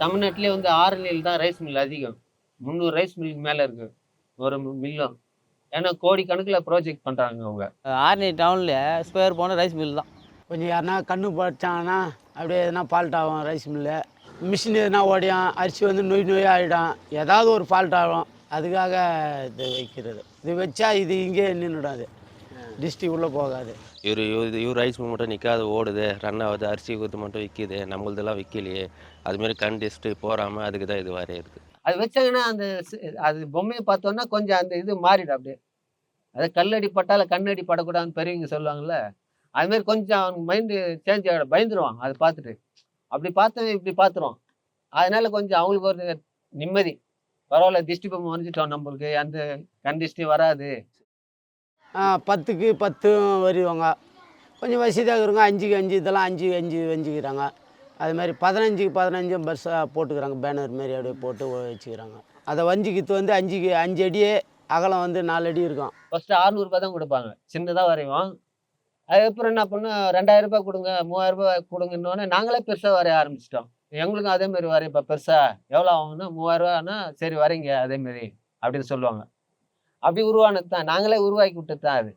தமிழ்நாட்டிலே வந்து ஆரணியில் தான் ரைஸ் மில் அதிகம். 300 ரைஸ் மில் மேல இருக்கு ஒரு மில்லும். ஏன்னா கோடிக்கணக்கில் ப்ராஜெக்ட் பண்றாங்க அவங்க. ஆரணி டவுன்ல ஸ்கொயர் போன ரைஸ் மில் தான். கொஞ்சம் யாருன்னா கண்ணு படைச்சாங்கன்னா அப்படியே எதுனா ஃபால்ட் ஆகும் ரைஸ் மில்லு. மிஷின் எதுனா ஓடியும், அரிசி வந்து நொய்யாக ஆகிடும், ஏதாவது ஒரு ஃபால்ட் ஆகும். அதுக்காக இது வைக்கிறது. இது வச்சா இது இங்கே நின்றுடாது, டிஸ்ட்ரிக் உள்ளே போகாது. இவர் ரைஸ் மில் மட்டும் நிற்காது, ஓடுது, ரன் ஆகுது, அரிசி குத்து மட்டும் விற்கிது, நம்மளதெல்லாம் விற்கலையே. அதுமாரி கண் டிஸ்ட்ரிக் போகாமல் அதுக்கு தான் இது வரையிறது. அது வச்சாங்கன்னா அந்த அது பொம்மையை பார்த்தோன்னா கொஞ்சம் அந்த இது மாறிடும் அப்படியே. அது கல்லடி பட்டால கண்ணடி படக்கூடாதுன்னு பெரியவங்க சொல்லுவாங்கல்ல, அதுமாரி கொஞ்சம் அவங்க மைண்டு சேஞ்ச் ஆகிடும், பயந்துருவாங்க அதை பார்த்துட்டு. அப்படி பார்த்தவன் இப்படி பார்த்துருவான். அதனால கொஞ்சம் அவங்களுக்கு ஒரு நிம்மதி. பரவாயில்ல, திஷ்டி பொம்மை வரைஞ்சிட்டோம், நம்மளுக்கு அந்த கண் திஷ்டி வராது. 10க்கு 10 வருவாங்க. கொஞ்சம் வசதியாக இருங்க, 5க்கு 5 இதெல்லாம் 5 வஞ்சிக்கிறாங்க. அது மாதிரி 15க்கு 15 பஸ்ஸாக போட்டுக்கிறாங்க, பேனர் மாரி அப்படியே போட்டு வச்சுக்கிறாங்க. அதை வஞ்சிக்கிறது வந்து 5க்கு 5 அடியே, அகலம் வந்து 4 அடி இருக்கும். ஃபஸ்ட்டு 600 ரூபாய் தான் கொடுப்பாங்க, சின்னதாக வரைவோம். அதுக்கப்புறம் என்ன பண்ணோம், 2000 ரூபாய் கொடுங்க, 3000 ரூபாய் கொடுங்கன்னொன்னே நாங்களே பெருசாக வரைய ஆரம்பிச்சிட்டோம். எங்களுக்கும் அதேமாரி வரையப்பா பெருசா எவ்வளோ ஆகுங்கன்னா 3000 ரூபான்னா சரி வரைங்க அதேமாரி அப்படின்னு சொல்லுவாங்க. அப்படி உருவானது தான், நாங்களே உருவாக்கி விட்டது தான் அது.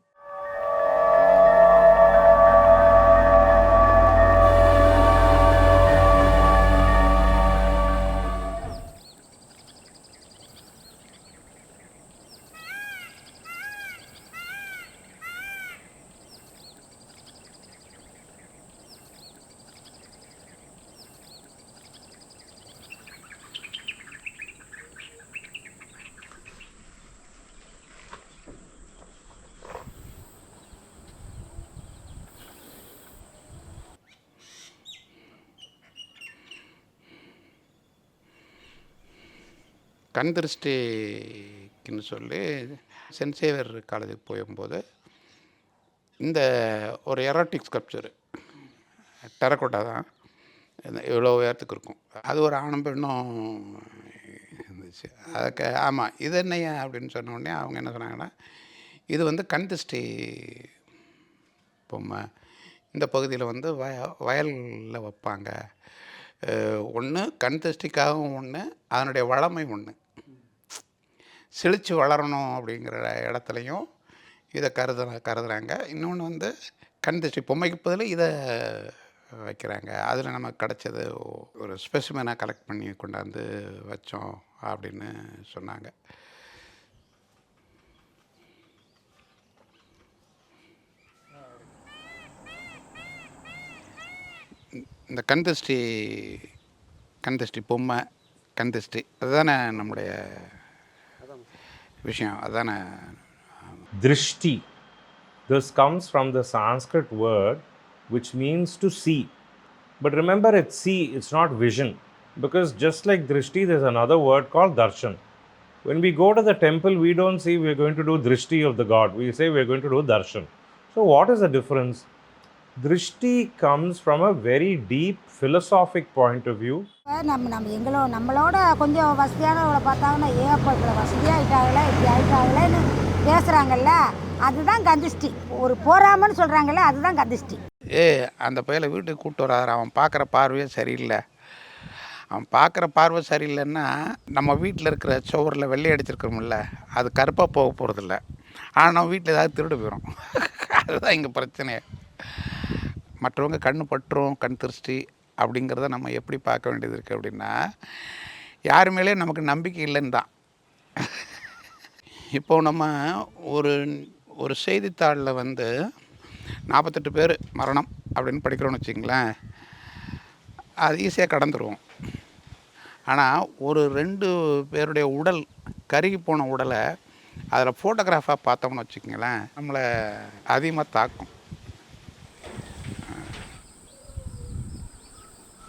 கண் திருஷ்டிக்குன்னு சொல்லி சென்ட் சேவியர் காலேஜுக்கு போகும்போது இந்த ஒரு எரோட்டிக் ஸ்கல்ப்சரு டெரக்கோட்டா தான், இவ்வளோ உயரத்துக்கு இருக்கும். அது ஒரு ஆணும் பெண்ணும் இருந்துச்சு. அதுக்கு ஆமாம் இது என்னையா அப்படின்னு சொன்ன உடனே அவங்க என்ன சொன்னாங்கன்னா, இது வந்து கண் திருஷ்டி பொம்மை. இந்த பகுதியில் வந்து வயலில் வைப்பாங்க. ஒன்று கண் திருஷ்டிக்காகவும், ஒன்று அதனுடைய வளமை, ஒன்று செழித்து வளரணும் அப்படிங்கிற இடத்துலையும் இதை கருதுகிறாங்க. இன்னொன்று வந்து கண் திருஷ்டி பொம்மைக்கு பதில் இதை வைக்கிறாங்க. அதில் நமக்கு கிடச்சது ஒரு ஸ்பெசிமெனாக கலெக்ட் பண்ணி கொண்டாந்து வச்சோம் அப்படின்னு சொன்னாங்க. இந்த கண் திருஷ்டி பொம்மை, கண் திருஷ்டி அதுதானே நம்முடைய விஷயம், அதுதானே. Drishti. This comes from the Sanskrit word which means to see. But remember, it's see, it's not vision. Because just like Drishti, there's another word called darshan. When we go to the temple, we don't say we're going to do Drishti of the god. We say we're going to do darshan. So what is the difference? Drishti comes from a very deep philosophic point of view. நம்மளோட கொஞ்சம் வசதியானவங்களை பார்த்தாங்கன்னா ஏகப்பட்ட வசதியாகிட்டாங்களே, இப்படி ஆகிட்டாங்களேன்னு பேசுகிறாங்கல்ல, அதுதான் கந்திஷ்டி. ஒரு போராமன்னு சொல்கிறாங்கல்ல, அதுதான் கந்திஷ்டி. அந்த பையலை வீட்டுக்கு கூப்பிட்டு வராரு, அவன் பார்க்குற பார்வையே சரியில்லை. அவன் பார்க்குற பார்வை சரியில்லைன்னா நம்ம வீட்டில் இருக்கிற சுவரில் வெள்ளை அடிச்சிருக்கிறோம்ல, அது கருப்பாக போக போகிறதில்ல. ஆனால் வீட்டில் ஏதாவது திருடு போயிடும். அதுதான் இங்கே பிரச்சனையே. மற்றவங்க கண் பற்றும், கண் திருஷ்டி அப்படிங்கிறத நம்ம எப்படி பார்க்க வேண்டியது இருக்குது அப்படின்னா, யார் மேலே நமக்கு நம்பிக்கை இல்லைன்னு தான். இப்போ நம்ம ஒரு செய்தித்தாளில் வந்து 48 பேர் மரணம் அப்படின்னு படிக்கிறோன்னு வச்சிங்களேன், அது ஈஸியாக கடந்துருவோம். ஆனால் ஒரு 2 பேருடைய உடல், கருகி போன உடலை அதில் ஃபோட்டோகிராஃபாக பார்த்தோம்னு வச்சுக்கோங்களேன், நம்மளை அதிகமாக தாக்கும்.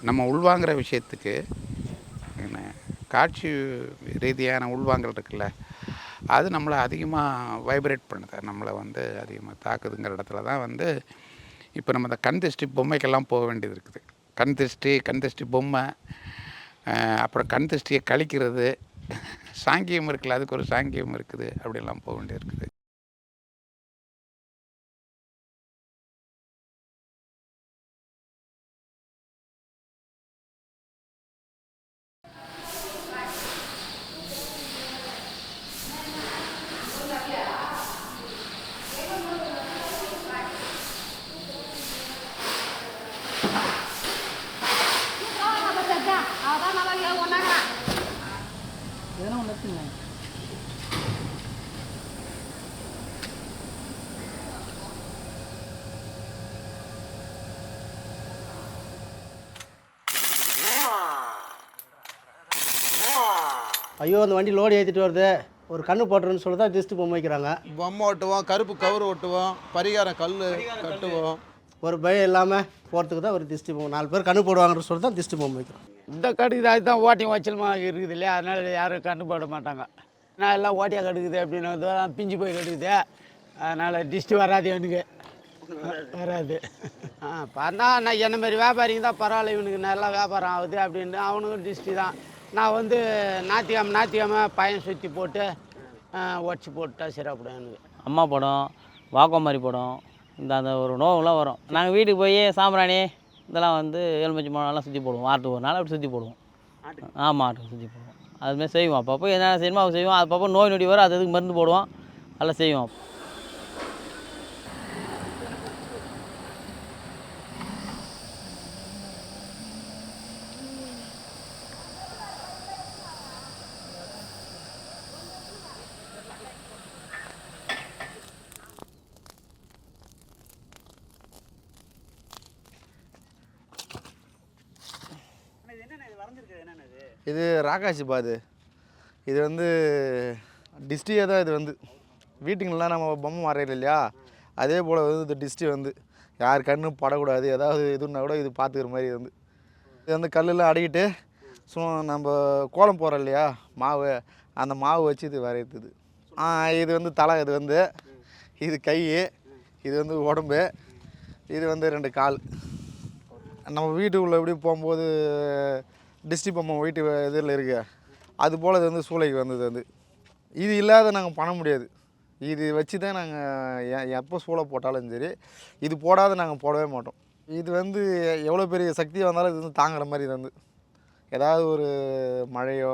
நம்ம உள்வாங்கிற விஷயத்துக்கு காட்சி ரீதியான உள்வாங்கல் இருக்குல்ல, அது நம்மளை அதிகமாக வைப்ரேட் பண்ணுது, நம்மளை வந்து அதிகமாக தாக்குதுங்கிற இடத்துல தான் வந்து இப்போ நம்ம இந்த கண் திருஷ்டி பொம்மைக்கெல்லாம் போக வேண்டியது இருக்குது. கண் திருஷ்டி பொம்மை, அப்புறம் கண் திருஷ்டியை கழிக்கிறது, சாங்கியம் இருக்குல்ல, அதுக்கு ஒரு சாங்கியம் இருக்குது, அப்படிலாம் போக வேண்டியது இருக்குது. ஐயோ அந்த வண்டி லோடு ஏற்றிட்டு வருது, ஒரு கண்ணு போட்டுருன்னு சொல்லி தான் திருஷ்டி பொம்மை வைக்கிறாங்க. பொம்மை ஒட்டுவோம், கருப்பு கவுரு ஒட்டுவோம், பரிகாரம் கல் கட்டுவோம். ஒரு பயம் இல்லாமல் போகிறதுக்கு தான் ஒரு திருஷ்டி பொம்மை, 4 பேர் கண்ணு போடுவாங்கன்னு சொல்லி தான் திருஷ்டி பொம்மை வைக்கிறோம். இந்த கடுக்குது அதுதான் ஓட்டியம் வச்சலுமா இருக்குது இல்லையா, அதனால் யாரும் கண்ணு போட மாட்டாங்க. நான் எல்லாம் ஓட்டியாக கடுக்குது அப்படின்னு பிஞ்சு போய் கடுக்குது, அதனால் டிஸ்ட்டு வராது எனக்கு வராது. பார்த்தா நான் என்ன மாதிரி வியாபாரிங்க தான் பரவாயில்ல, இவனுக்கு நல்லா வியாபாரம் ஆகுது அப்படின்னு அவனுக்கும் டிஸ்ட்டு தான். நான் வந்து ஞாத்திக்கிழமை பையன் சுற்றி போட்டு உடச்சி போட்டுட்டா சிறப்பிடும் எனக்கு. அம்மா படம், வாக்கோமாரி படம், அந்த ஒரு நோவெலாம் வரும். நாங்கள் வீட்டுக்கு போய் சாம்பிராணி இதெல்லாம் வந்து எலுமிச்சை மரம்லாம் சுற்றி போடுவோம். வாரத்துக்கு ஒரு நாள் அப்படி சுற்றி போடுவோம். ஆமாம், ஆட்டுக்கு சுற்றி போடுவோம். அதுமாதிரி செய்வோம். அப்பப்போ என்னென்ன செய்யணுமோ அவங்க செய்வோம். அப்பப்போ நோய் நொடி வரும், அதுக்கு மருந்து போடுவோம், அதெல்லாம் செய்வோம். இது ராகாசி பாது. இது வந்து டிஸ்ட்ரியே தான். இது வந்து வீட்டுங்கள்லாம் நம்ம பொம்மை வரையில இல்லையா, அதே போல் வந்து இந்த டிஸ்ட்ரி வந்து யார் கண்ணும் படக்கூடாது, ஏதாவது இதுன்னா கூட இது பார்த்துக்கிற மாதிரி வந்து இது வந்து கல்லெல்லாம் அடிக்கிட்டு நம்ம கோலம் போகிறோம் இல்லையா மாவு, அந்த மாவு வச்சு இது வரையுது. இது வந்து தலை, இது வந்து இது கை, இது வந்து உடம்பு, இது வந்து 2 கால். நம்ம வீட்டுக்குள்ளே எப்படி போகும்போது டிஸ்ட்ரி பொம்மை வீட்டு இதில் இருக்கு, அது போல் இது வந்து சூளைக்கு வந்தது. வந்து இது இல்லாத நாங்கள் பண்ண முடியாது. இது வச்சு தான் நாங்கள் எப்போ சூளை போட்டாலும் சரி, இது போடாத நாங்கள் போடவே மாட்டோம். இது வந்து எவ்வளோ பெரிய சக்தி வந்தாலும் இது வந்து தாங்குற மாதிரி. இது வந்து ஏதாவது ஒரு மழையோ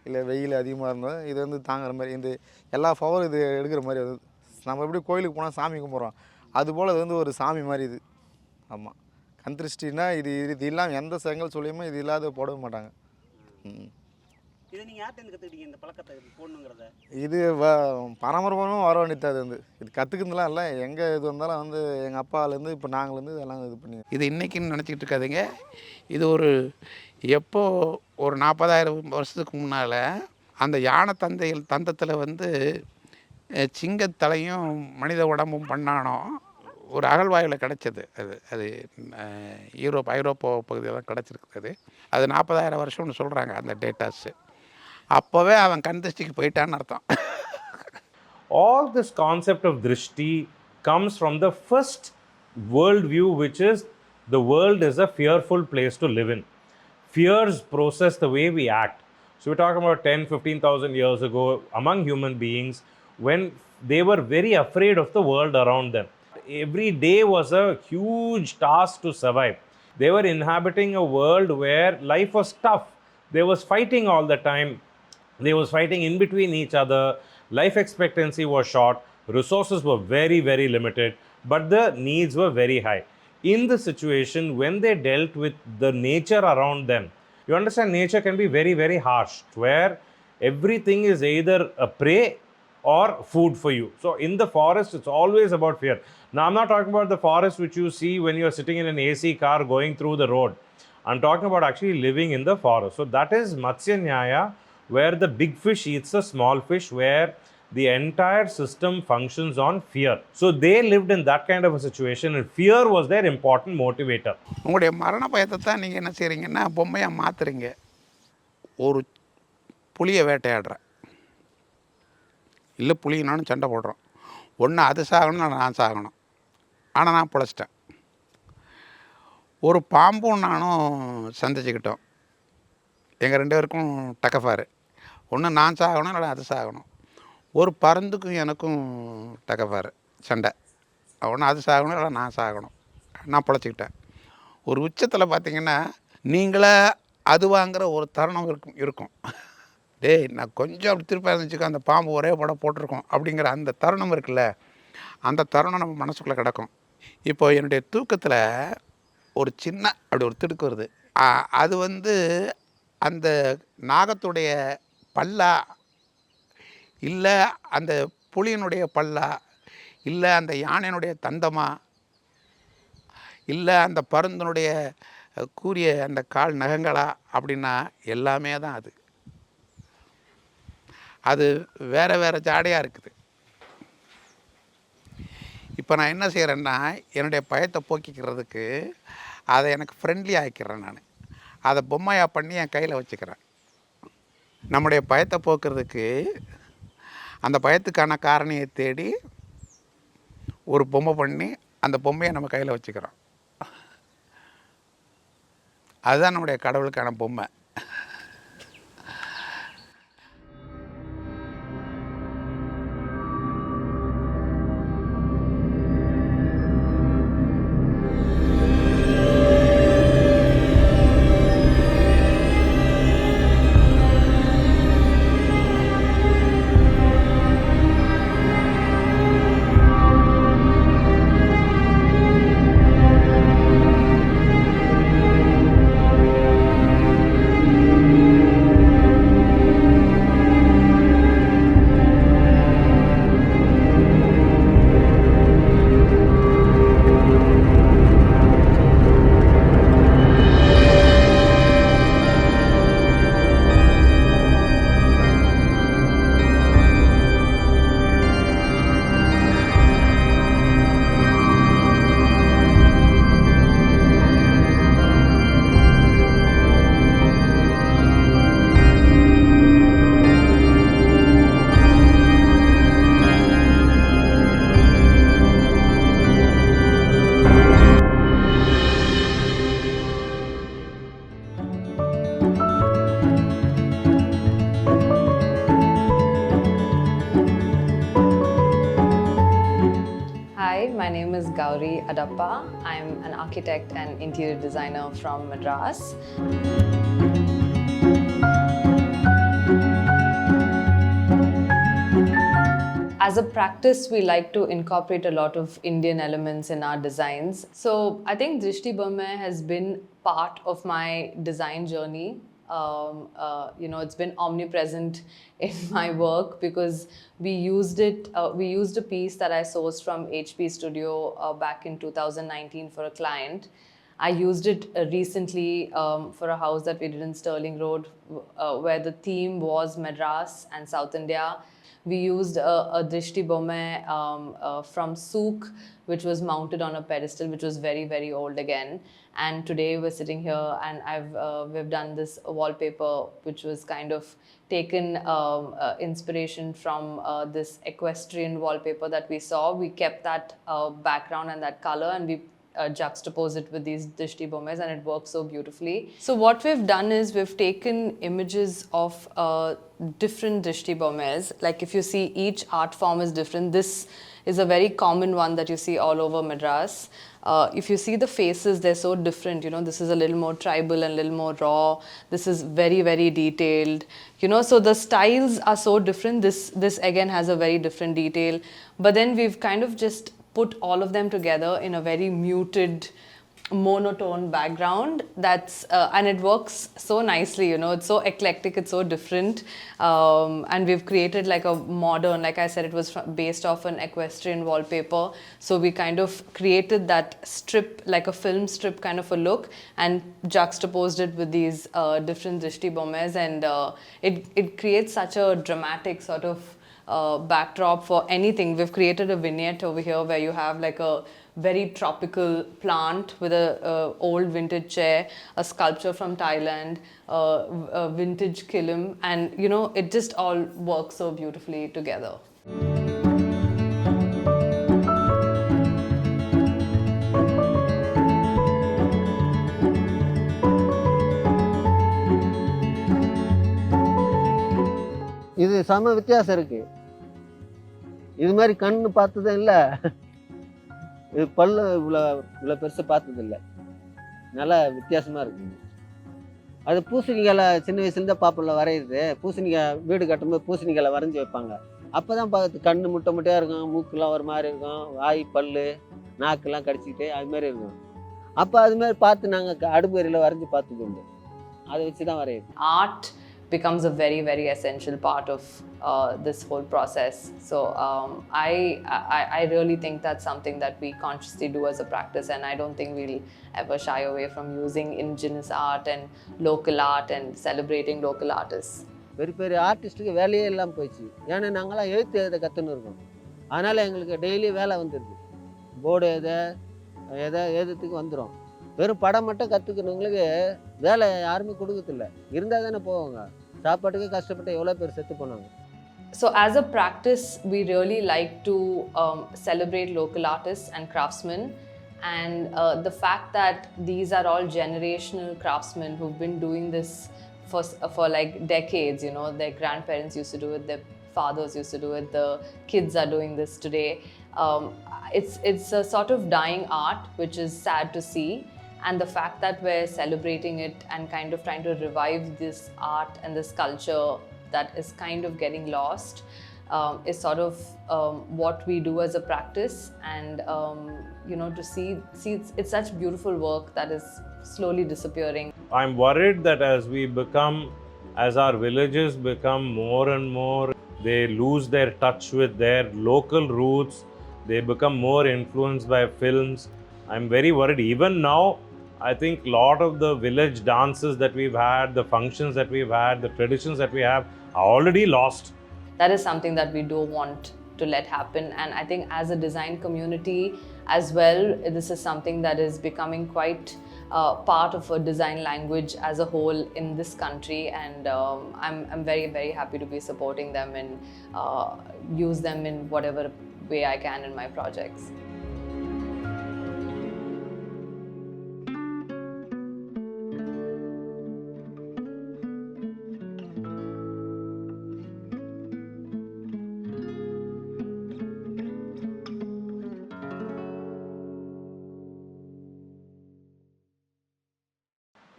இல்லை வெயில் அதிகமாக இருந்தாலும் இது வந்து தாங்குற மாதிரி, இந்த எல்லா பவரும் இது எடுக்கிற மாதிரி வந்து. நம்ம எப்படி கோயிலுக்கு போனால் சாமி கும்பிட்றோம், அதுபோல் இது வந்து ஒரு சாமி மாதிரி இது. ஆமாம், கண் திருஷ்டினா இது இது இல்லாமல் எந்த செங்கல் சொல்லியுமே இது இல்லாத போடவே மாட்டாங்க. இதை நீங்கள் யார்கிட்ட கற்றுக்கிட்டீங்க இந்த பழக்கத்தை போடணுங்கிறத? இது பரம்பரமாக வர வேண்டியது. அது வந்து இது கற்றுக்கிறதுலாம் இல்லை, எங்கே இது வந்தாலும் வந்து எங்கள் அப்பாலேருந்து இப்போ நாங்கள்லேருந்து எல்லாம் இது பண்ணி. இது இன்றைக்கின்னு நினச்சிக்கிட்டு இருக்காதுங்க. இது ஒரு எப்போ ஒரு 40,000 வருஷத்துக்கு முன்னால் அந்த யானை தந்தத்தில் வந்து சிங்கத்தலையும் மனித உடம்பும் பண்ணானோ ஒரு அகழ்வாயில் கிடச்சது. அது ஐரோப்பா பகுதியில் தான் கிடச்சிருக்குது. அது 40,000 வருஷம்னு சொல்கிறாங்க அந்த டேட்டாஸு. அப்போவே அவன் கண் திருஷ்டிக்கு போயிட்டான்னு அர்த்தம். All this concept of Drishti comes from the first world view, which is the world is a fearful place to live in. Fears process the way we act. So we're talking about 10,000-15,000 years ago among human beings, when they were very afraid of the world around them. Every day was a huge task to survive. They were inhabiting a world where life was tough. There was fighting all the time. There was fighting in between each other. Life expectancy was short. Resources were very, very limited, but the needs were very high. In the situation, when they dealt with the nature around them, you understand, nature can be very, very harsh, where everything is either a prey or food for you. So in the forest, it's always about fear. Now, I'm not talking about the forest which you see when you're sitting in an AC car going through the road. I'm talking about actually living in the forest. So that is Matsya Nyaya, where the big fish eats the small fish, where the entire system functions on fear. So they lived in that kind of a situation, and fear was their important motivator. உங்களுடைய மரண பயத்தை தான் நீங்கள் என்ன செய்கிறீங்கன்னா பொம்மையாக மாற்றுறீங்க. ஒரு புலியை வேட்டையாடுற, இல்லை புலினாலும் சண்டை போடுறோம். ஒன்று அது சாகணும், நான் சாகணும். ஆனால் நான் பிழைச்சிட்டேன். ஒரு பாம்பும் நானும் சந்திச்சுக்கிட்டோம். எங்கள் 2 பேருக்கும் டக்கஃபாரு. ஒன்று நான் சாகணும், இல்லை அது சாகணும். ஒரு பருந்துக்கும் எனக்கும் டக்கஃபாரு சண்டை. ஒன்று அது சாகணும், இல்லை நான் சாகணும். நான் பொழைச்சிக்கிட்டேன். ஒரு உச்சத்தில் பார்த்தீங்கன்னா, நீங்களே அது வாங்குகிற ஒரு தருணம் இருக்கும். டேய் நான் கொஞ்சம் அப்படி திருப்பி இருந்துச்சுக்கோ, அந்த பாம்பு ஒரே படம் போட்டிருக்கோம் அப்படிங்கிற அந்த தருணம் இருக்குல்ல, அந்த தருணம் நம்ம மனசுக்குள்ளே கிடக்கும். இப்போ என்னுடைய தூக்கத்தில் ஒரு சின்ன அப்படி ஒரு திடுக்கு வருது. அது அந்த நாகத்துடைய பல்லா, இல்லை அந்த புலியினுடைய பல்லா, இல்லை அந்த யானையினுடைய தந்தமா, இல்லை அந்த பருந்தனுடைய கூரிய அந்த கால் நகங்களா அப்படின்னா எல்லாமே தான் அது. அது வேறு வேறு ஜாடையாக இருக்குது. இப்போ நான் என்ன செய்கிறேன்னா, என்னுடைய பயத்தை போக்கிக்கிறதுக்கு அதை எனக்கு ஃப்ரெண்ட்லி ஆக்கிக்கிறேன். நான் அதை பொம்மையாக பண்ணி என் கையில் வச்சுக்கிறேன். நம்முடைய பயத்தை போக்குறதுக்கு அந்த பயத்துக்கான காரணியை தேடி ஒரு பொம்மை பண்ணி அந்த பொம்மையை நம்ம கையில் வச்சுக்கிறோம். அதுதான் நம்முடைய கடவுளுக்கான பொம்மை. My name is Gauri Adappa. I'm an architect and interior designer from Madras. As a practice, we like to incorporate a lot of Indian elements in our designs. So I think Drishti Bommai has been part of my design journey. It's been omnipresent in my work because we used it. We used a piece that I sourced from HP Studio back in 2019 for a client. I used it recently for a house that we did in Sterling Road, where the theme was Madras and South India. We used a Drishti Bommai from Souk, which was mounted on a pedestal, which was very, very old again. And today we're sitting here and we've done this wallpaper, which was kind of taken inspiration from this equestrian wallpaper that we saw. We kept that background and that color, and we juxtapose it with these Drishti Bommais, and it works so beautifully. So what we've done is we've taken images of different Drishti Bommais. Like if you see, each art form is different. This is a very common one that you see all over Madras. If you see the faces, they're so different. This is a little more tribal and a little more raw. This is very, very detailed. So the styles are so different. This again has a very different detail. But then we've kind of just put all of them together in a very muted, monotone background. And it works so nicely. It's so eclectic, it's so different, and we've created like a modern, like I said, it was based off an equestrian wallpaper, so we kind of created that strip, like a film strip kind of a look, and juxtaposed it with these different Drishti Bommais, and it creates such a dramatic sort of backdrop for anything. We've created a vignette over here where you have like a very tropical plant with a old vintage chair, a sculpture from Thailand, a vintage kilim, and it just all works so beautifully together. செம வித்தியாசம் இருக்குது. இது மாதிரி கண்ணு பார்த்ததும் இல்லை, இது பல்லு இவ்வளோ பெருசு பார்த்ததில்லை. நல்லா வித்தியாசமாக இருக்குங்க. அது பூசணிக்காய் சின்ன வயசுலேருந்தே பாப்பில் வரையுது. பூசணிக்காய் வீடு கட்டும்போது பூசணிக்காய் வரைஞ்சி வைப்பாங்க. அப்போ தான் பார்த்து கண்ணு முட்டை முட்டையாக இருக்கும், மூக்கெலாம் ஒரு மாதிரி இருக்கும், வாய் பல்லு நாக்கெல்லாம் கடிச்சிக்கிட்டு அது மாதிரி இருக்கும். அப்போ அது மாதிரி பார்த்து நாங்கள் அடுப்பேரியில் வரைஞ்சி பார்த்துட்டு உண்டு. அதை வச்சு தான் வரையுது. Art becomes a very, very essential part of this whole process. So I really think that's something that we consciously do as a practice, and I don't think we'll ever shy away from using indigenous art and local art and celebrating local artists. பெரிய பெரிய ஆர்டிஸ்ட்டுக்கு வேலையே இல்லாமல் போயிடுச்சு. ஏன்னா நாங்களாம் எழுத கற்றுன்னு இருக்கோம். அதனால் எங்களுக்கு டெய்லி வேலை வந்துடுது. போர்டு எழுதுறதுக்கு வந்துடும். வெறும் படம் மட்டும் கற்றுக்கணுங்களுக்கு வேலை யாருமே கொடுக்கறதில்ல. இருந்தால் தானே போவாங்க. சாப்பாட்டுக்கு கஷ்டப்பட்டு எவ்வளோ பேர் செத்து போனாங்க. So as a practice, we really like to celebrate local artists and craftsmen, and the fact that these are all generational craftsmen who've been doing this for like decades. You know, their grandparents used to do it, their fathers used to do it, the kids are doing this today. It's a sort of dying art, which is sad to see. And the fact that we're celebrating it and kind of trying to revive this art and this culture that is kind of getting lost is sort of what we do as a practice. And you know, to see it's such beautiful work that is slowly disappearing. I'm worried that as our villages become more and more, they lose their touch with their local roots, they become more influenced by films. I'm very worried. Even now, I think a lot of the village dances that we've had, the functions that we've had, the traditions that we have are already lost. That is something that we don't want to let happen. And I think as a design community as well, this is something that is becoming quite part of a design language as a whole in this country. And I'm very, very happy to be supporting them and use them in whatever way I can in my projects.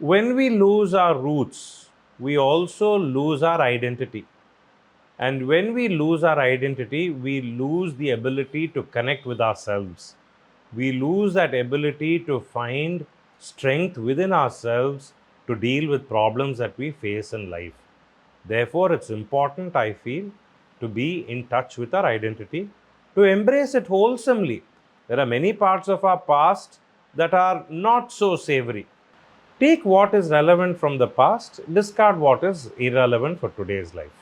When we lose our roots, we also lose our identity. And when we lose our identity, we lose the ability to connect with ourselves. We lose that ability to find strength within ourselves to deal with problems that we face in life. Therefore, it's important, I feel, to be in touch with our identity, to embrace it wholesomely. There are many parts of our past that are not so savory. Take what is relevant from the past, discard what is irrelevant for today's life.